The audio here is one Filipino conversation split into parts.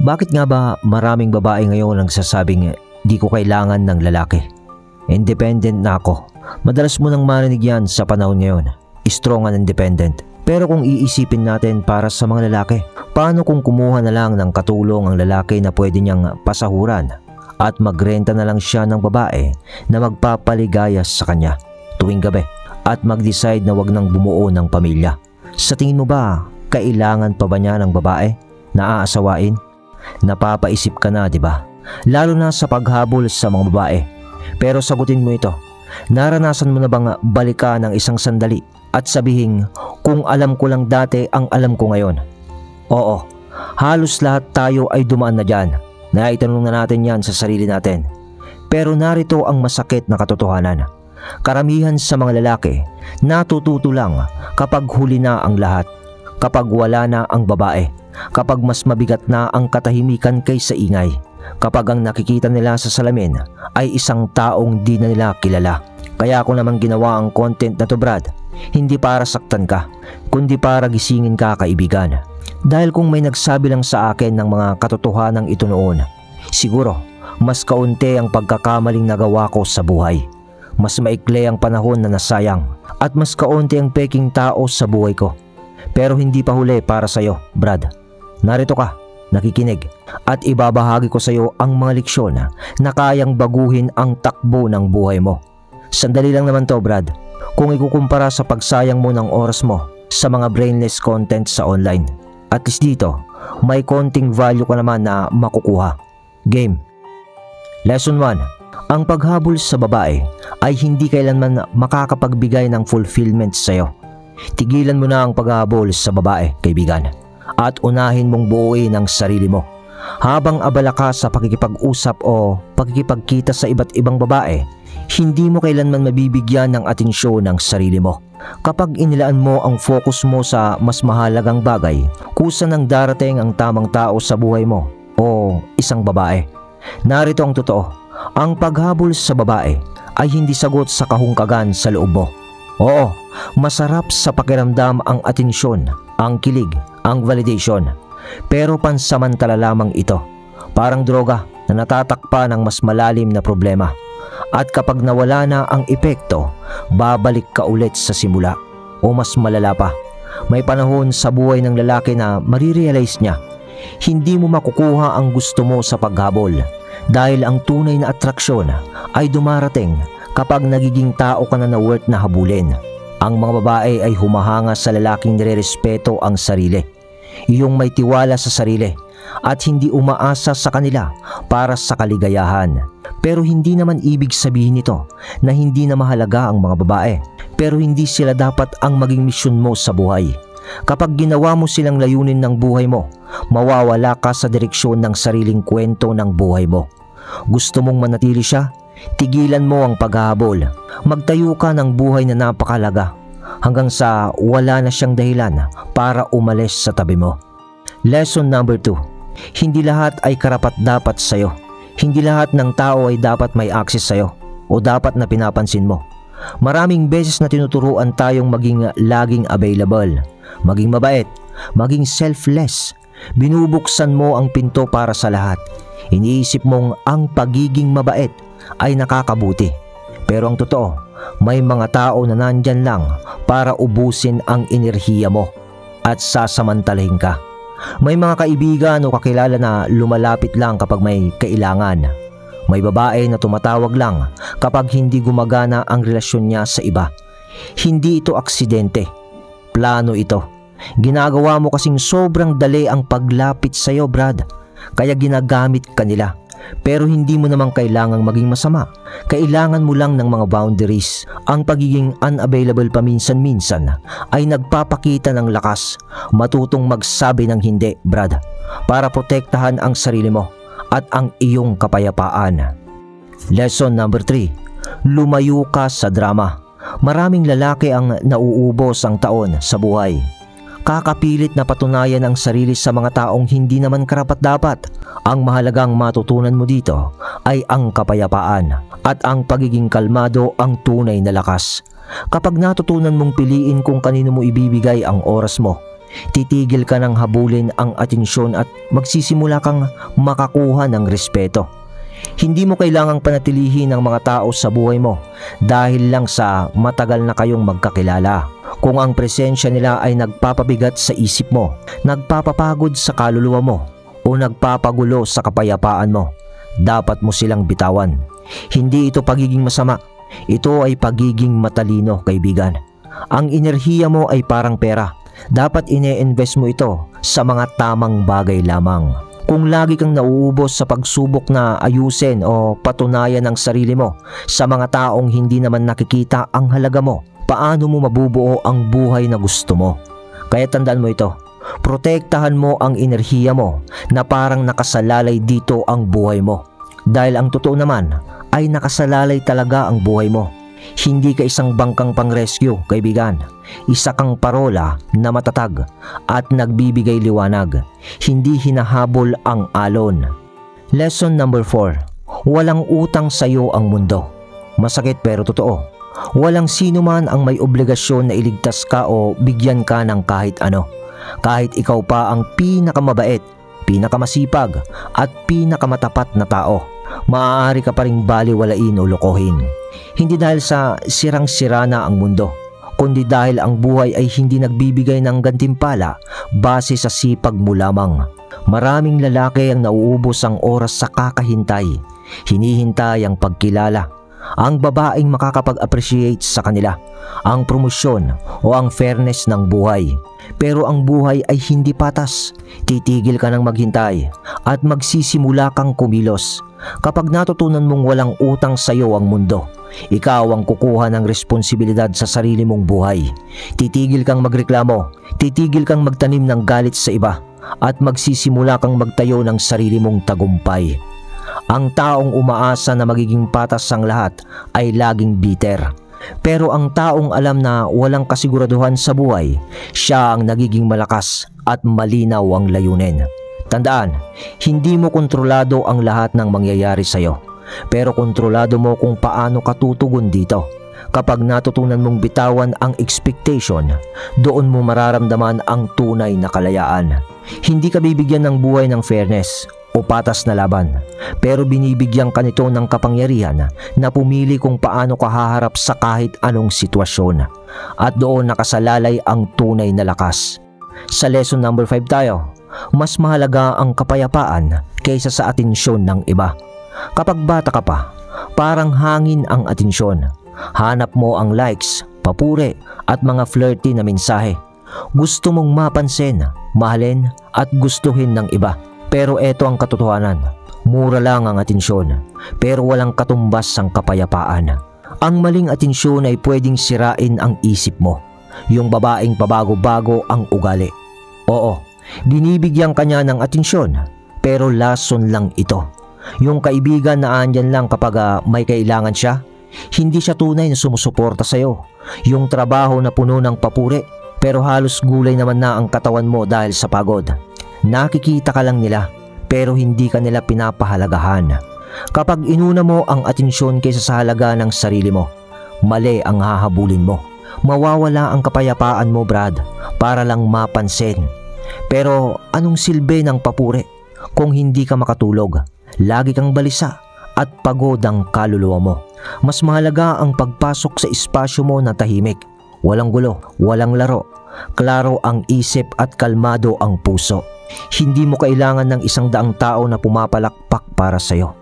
Bakit nga ba maraming babae ngayon ang sasabing di ko kailangan ng lalaki? Independent na ako. Madalas mo nang marinig yan sa panahon ngayon. Strong and independent. Pero kung iisipin natin para sa mga lalaki, paano kung kumuha na lang ng katulong ang lalaki na pwede niyang pasahuran at magrenta na lang siya ng babae na magpapaligaya sa kanya tuwing gabi at mag-decide na wag nang bumuo ng pamilya? Sa tingin mo ba, kailangan pa ba niya ng babae na aasawain? Napapaisip ka na, di ba? Lalo na sa paghabol sa mga babae. Pero sagutin mo ito. Naranasan mo na bang balikan ng isang sandali at sabihin, kung alam ko lang dati ang alam ko ngayon? Oo, halos lahat tayo ay dumaan na dyan. Naitanong na natin yan sa sarili natin. Pero narito ang masakit na katotohanan. Karamihan sa mga lalaki natututo lang kapag huli na ang lahat, kapag wala na ang babae, kapag mas mabigat na ang katahimikan kaysa ingay, kapag ang nakikita nila sa salamin ay isang taong di na nila kilala. Kaya ako naman ginawa ang content na to, Brad, hindi para saktan ka, kundi para gisingin ka, kaibigan. Dahil kung may nagsabi lang sa akin ng mga katotohanan ito noon, siguro mas kaunti ang pagkakamaling nagawa ko sa buhay. Mas maikli ang panahon na nasayang at mas kaunti ang peking tao sa buhay ko. Pero hindi pa huli para sa'yo, Brad. Narito ka, nakikinig, at ibabahagi ko sa'yo ang mga leksyon na kayang baguhin ang takbo ng buhay mo. Sandali lang naman to, Brad. Kung ikukumpara sa pagsayang mo ng oras mo sa mga brainless content sa online, at least dito, may konting value ka naman na makukuha. Game. Lesson 1. Ang paghabol sa babae ay hindi kailanman makakapagbigay ng fulfillment sa'yo. Tigilan mo na ang paghabol sa babae, kaibigan, at unahin mong buuin ang sarili mo. Habang abala ka sa pakikipag-usap o pakikipagkita sa iba't ibang babae, hindi mo kailanman mabibigyan ng atensyon ng sarili mo. Kapag inilaan mo ang focus mo sa mas mahalagang bagay, kusa nang darating ang tamang tao sa buhay mo o isang babae. Narito ang totoo. Ang paghabol sa babae ay hindi sagot sa kahungkagan sa loob mo. Oo, masarap sa pakiramdam ang atensyon, ang kilig, ang validation. Pero pansamantala lamang ito. Parang droga na natatakpa ng mas malalim na problema. At kapag nawala na ang epekto, babalik ka ulit sa simula. O mas malala pa, may panahon sa buhay ng lalaki na marirealize niya, hindi mo makukuha ang gusto mo sa paghabol. Dahil ang tunay na atraksyon ay dumarating kapag nagiging tao ka na worth na habulin. Ang mga babae ay humahanga sa lalaking nirerespeto ang sarili, yung may tiwala sa sarili at hindi umaasa sa kanila para sa kaligayahan. Pero hindi naman ibig sabihin nito na hindi na mahalaga ang mga babae, pero hindi sila dapat ang maging misyon mo sa buhay. Kapag ginawa mo silang layunin ng buhay mo, mawawala ka sa direksyon ng sariling kwento ng buhay mo. Gusto mong manatili siya? Tigilan mo ang paghahabol. Magtayo ka ng buhay na napakalaga hanggang sa wala na siyang dahilan para umalis sa tabi mo. Lesson number 2. Hindi lahat ay karapat-dapat sa'yo. Hindi lahat ng tao ay dapat may access sa'yo o dapat na pinapansin mo. Maraming beses na tinuturuan tayong maging laging available, maging mabait, maging selfless. Binubuksan mo ang pinto para sa lahat. Iniisip mong ang pagiging mabait ay nakakabuti. Pero ang totoo, may mga tao na nandyan lang para ubusin ang enerhiya mo at sasamantalahin ka. May mga kaibigan o kakilala na lumalapit lang kapag may kailangan. May babae na tumatawag lang kapag hindi gumagana ang relasyon niya sa iba. Hindi ito aksidente. Plano ito. Ginagawa mo kasing sobrang dali ang paglapit sa iyo, Brad. Kaya ginagamit ka nila. Pero hindi mo naman kailangang maging masama. Kailangan mo lang ng mga boundaries. Ang pagiging unavailable paminsan-minsan ay nagpapakita ng lakas. Matutong magsabi ng hindi, Brad, para protektahan ang sarili mo at ang iyong kapayapaan. Lesson number 3. Lumayo ka sa drama. Maraming lalaki ang nauubos ang taon sa buhay. Kakapilit na patunayan ang sarili sa mga taong hindi naman karapat-dapat. Ang mahalagang matutunan mo dito ay ang kapayapaan at ang pagiging kalmado ang tunay na lakas. Kapag natutunan mong piliin kung kanino mo ibibigay ang oras mo, Titigil ka ng habulin ang atensyon at magsisimula kang makakuha ng respeto. Hindi mo kailangang panatilihin ang mga tao sa buhay mo dahil lang sa matagal na kayong magkakilala. Kung ang presensya nila ay nagpapabigat sa isip mo, nagpapapagod sa kaluluwa mo, o nagpapagulo sa kapayapaan mo, dapat mo silang bitawan. Hindi ito pagiging masama, ito ay pagiging matalino, kaibigan. Ang enerhiya mo ay parang pera. Dapat ine-invest mo ito sa mga tamang bagay lamang. Kung lagi kang nauubos sa pagsubok na ayusin o patunayan ang sarili mo sa mga taong hindi naman nakikita ang halaga mo, paano mo mabubuo ang buhay na gusto mo? Kaya tandaan mo ito, protektahan mo ang enerhiya mo na parang nakasalalay dito ang buhay mo. Dahil ang totoo naman ay nakasalalay talaga ang buhay mo. Hindi ka isang bangkang pang-rescue, kaibigan. Isa kang parola na matatag at nagbibigay liwanag. Hindi hinahabol ang alon. Lesson number 4. Walang utang sa iyo ang mundo. Masakit pero totoo. Walang sino man ang may obligasyon na iligtas ka o bigyan ka ng kahit ano. Kahit ikaw pa ang pinakamabait, pinakamasipag at pinakamatapat na tao, maaari ka pa ring baliwalain o lokohin. Hindi dahil sa sirang-sira na ang mundo, kundi dahil ang buhay ay hindi nagbibigay ng gantimpala base sa sipag mo lamang. Maraming lalaki ang nauubos ang oras sa kakahintay, hinihintay ang pagkilala, ang babaeng makakapag-appreciate sa kanila, ang promosyon o ang fairness ng buhay. Pero ang buhay ay hindi patas. Titigil ka ng maghintay at magsisimula kang kumilos. Kapag natutunan mong walang utang sa iyo ang mundo, ikaw ang kukuha ng responsibilidad sa sarili mong buhay. Titigil kang magreklamo, titigil kang magtanim ng galit sa iba, at magsisimula kang magtayo ng sarili mong tagumpay. Ang taong umaasa na magiging patas ang lahat ay laging bitter. Pero ang taong alam na walang kasiguraduhan sa buhay, siya ang nagiging malakas at malinaw ang layunin. Tandaan, hindi mo kontrolado ang lahat ng mangyayari sa iyo, pero kontrolado mo kung paano ka tutugon dito. Kapag natutunan mong bitawan ang expectation, doon mo mararamdaman ang tunay na kalayaan. Hindi ka bibigyan ng buhay ng fairness o patas na laban, pero binibigyan ka nito ng kapangyarihan na pumili kung paano ka haharap sa kahit anong sitwasyon, at doon nakasalalay ang tunay na lakas. Sa lesson number 5 tayo. Mas mahalaga ang kapayapaan kaysa sa atensyon ng iba. Kapag bata ka pa, parang hangin ang atensyon. Hanap mo ang likes, papuri at mga flirty na mensahe. Gusto mong mapansin, mahalin at gustuhin ng iba. Pero eto ang katotohanan, mura lang ang atensyon, pero walang katumbas ang kapayapaan. Ang maling atensyon ay pwedeng sirain ang isip mo. Yung babaeng pabago-bago ang ugali. Oo, binibigyan kanya ng atensyon, pero lason lang ito. Yung kaibigan na andyan lang kapag may kailangan siya, hindi siya tunay na sumusuporta sa'yo. Yung trabaho na puno ng papuri, pero halos gulay naman na ang katawan mo dahil sa pagod. Nakikita ka lang nila, pero hindi ka nila pinapahalagahan. Kapag inuna mo ang atensyon kaysa sa halaga ng sarili mo, mali ang hahabulin mo. Mawawala ang kapayapaan mo, Brad, para lang mapansin. Pero anong silbi ng papuri kung hindi ka makatulog, lagi kang balisa at pagod ang kaluluwa mo? Mas mahalaga ang pagpasok sa espasyo mo na tahimik, walang gulo, walang laro, klaro ang isip at kalmado ang puso. Hindi mo kailangan ng 100 tao na pumapalakpak para sa'yo.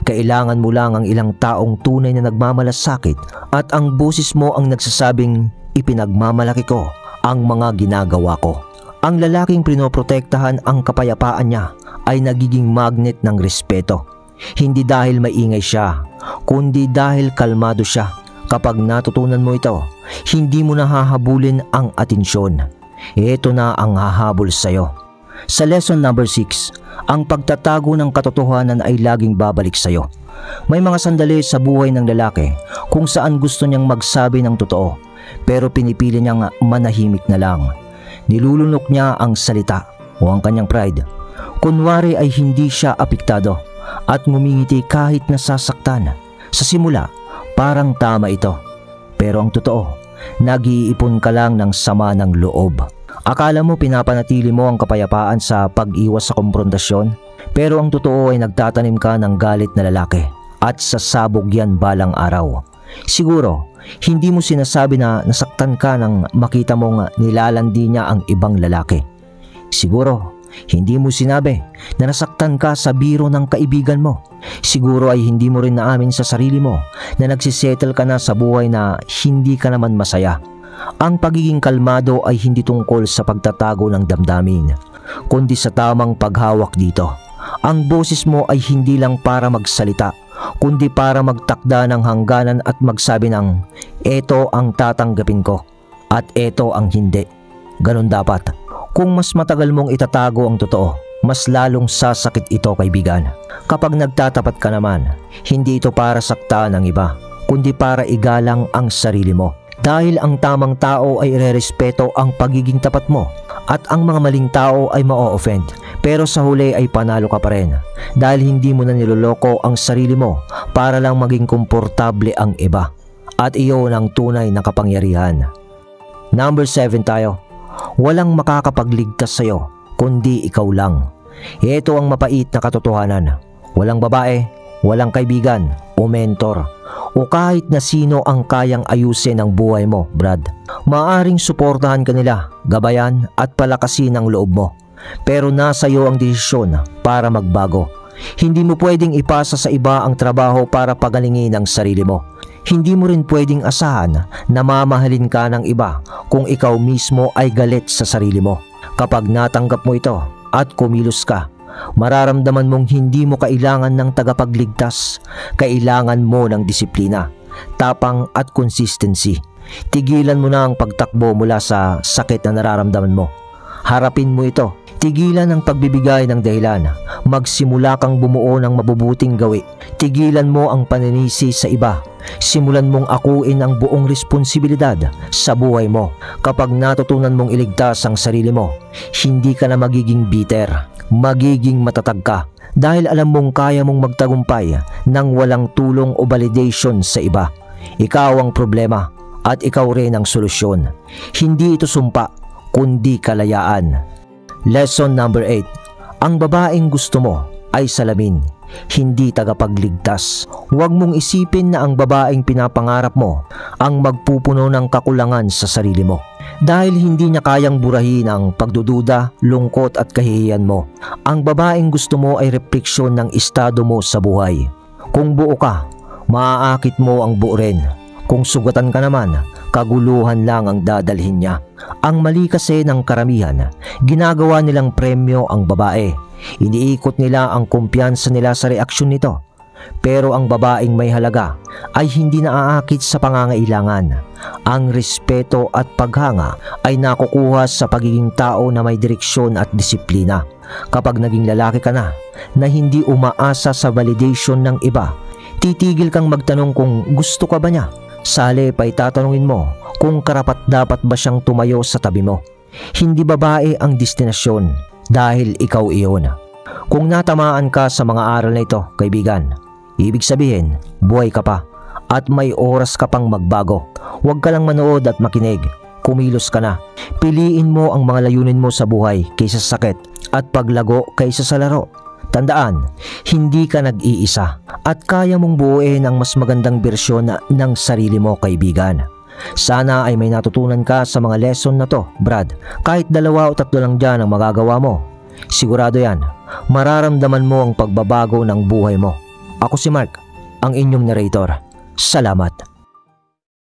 Kailangan mo lang ang ilang taong tunay na nagmamalasakit at ang boses mo ang nagsasabing, ipinagmamalaki ko ang mga ginagawa ko. Ang lalaking pinoprotektahan ang kapayapaan niya ay nagiging magnet ng respeto. Hindi dahil maingay siya, kundi dahil kalmado siya. Kapag natutunan mo ito, hindi mo na hahabulin ang atensyon. Ito na ang hahabol sa'yo. Sa lesson number 6, ang pagtatago ng katotohanan ay laging babalik sa'yo. May mga sandali sa buhay ng lalaki kung saan gusto niyang magsabi ng totoo, pero pinipili niyang manahimik na lang. Nilulunok niya ang salita o ang kanyang pride. Kunwari ay hindi siya apektado at ngumingiti kahit nasasaktan. Sa simula, parang tama ito. Pero ang totoo, nag-iipon ka lang ng sama ng loob. Akala mo pinapanatili mo ang kapayapaan sa pag-iwas sa komprontasyon? Pero ang totoo ay nagtatanim ka ng galit na lalaki at sasabog yan balang araw. Siguro, hindi mo sinasabi na nasaktan ka nang makita mong nilalandi niya ang ibang lalaki. Siguro, hindi mo sinabi na nasaktan ka sa biro ng kaibigan mo. Siguro ay hindi mo rin naamin sa sarili mo na nagsisettle ka na sa buhay na hindi ka naman masaya. Ang pagiging kalmado ay hindi tungkol sa pagtatago ng damdamin, kundi sa tamang paghawak dito. Ang boses mo ay hindi lang para magsalita, kundi para magtakda ng hangganan at magsabi ng, eto ang tatanggapin ko at eto ang hindi. Ganon dapat. Kung mas matagal mong itatago ang totoo, mas lalong sasakit ito, kaibigan. Kapag nagtatapat ka naman, hindi ito para saktaan ng iba, kundi para igalang ang sarili mo. Dahil ang tamang tao ay irerespeto ang pagiging tapat mo at ang mga maling tao ay ma-offend. Pero sa huli ay panalo ka pa rin dahil hindi mo na niloloko ang sarili mo para lang maging komportable ang iba. At iyon ang tunay na kapangyarihan. Number 7 tayo. Walang makakapagligtas sa'yo kundi ikaw lang. Ito ang mapait na katotohanan. Walang babae, walang kaibigan o mentor o kahit na sino ang kayang ayusin ang buhay mo, Brad. Maaring suportahan ka nila, gabayan at palakasin ang loob mo. Pero nasa iyo ang desisyon para magbago. Hindi mo pwedeng ipasa sa iba ang trabaho para pagalingin ang sarili mo. Hindi mo rin pwedeng asahan na mamahalin ka ng iba kung ikaw mismo ay galit sa sarili mo. Kapag natanggap mo ito at kumilos ka, mararamdaman mong hindi mo kailangan ng tagapagligtas. Kailangan mo ng disiplina, tapang at consistency. Tigilan mo na ang pagtakbo mula sa sakit na nararamdaman mo. Harapin mo ito. Tigilan ang pagbibigay ng dahilan. Magsimula kang bumuo ng mabubuting gawi. Tigilan mo ang paninisi sa iba. Simulan mong akuin ang buong responsibilidad sa buhay mo. Kapag natutunan mong iligtas ang sarili mo, hindi ka na magiging bitter. Magiging matatag ka dahil alam mong kaya mong magtagumpay nang walang tulong o validation sa iba. Ikaw ang problema at ikaw rin ang solusyon. Hindi ito sumpa, kundi kalayaan. Lesson number 8. Ang babaeng gusto mo ay salamin, hindi tagapagligtas. Huwag mong isipin na ang babaeng pinapangarap mo ang magpupuno ng kakulangan sa sarili mo. Dahil hindi niya kayang burahin ang pagdududa, lungkot at kahihiyan mo. Ang babaeng gusto mo ay refleksyon ng estado mo sa buhay. Kung buo ka, maaakit mo ang buo rin. Kung sugatan ka naman, kaguluhan lang ang dadalhin niya. Ang mali kasi ng karamihan, ginagawa nilang premyo ang babae. Iniikot nila ang kumpiyansa nila sa reaksyon nito. Pero ang babaeng may halaga ay hindi naaakit sa pangangailangan. Ang respeto at paghanga ay nakukuha sa pagiging tao na may direksyon at disiplina. Kapag naging lalaki ka na hindi umaasa sa validation ng iba, titigil kang magtanong kung gusto ka ba niya. Sa halip ay tatanungin mo kung karapat-dapat ba siyang tumayo sa tabi mo. Hindi babae ang destinasyon dahil ikaw iyon. Kung natamaan ka sa mga aral na ito, kaibigan, ibig sabihin, buhay ka pa at may oras ka pang magbago. Huwag ka lang manood at makinig. Kumilos ka na. Piliin mo ang mga layunin mo sa buhay kaysa sa sakit at paglago kaysa sa laro. Tandaan, hindi ka nag-iisa at kaya mong buuin ang mas magandang bersyon ng sarili mo, kaibigan. Sana ay may natutunan ka sa mga lesson na to, Brad. Kahit 2 o 3 lang dyan ang magagawa mo. Sigurado yan, mararamdaman mo ang pagbabago ng buhay mo. Ako si Mark, ang inyong narrator. Salamat.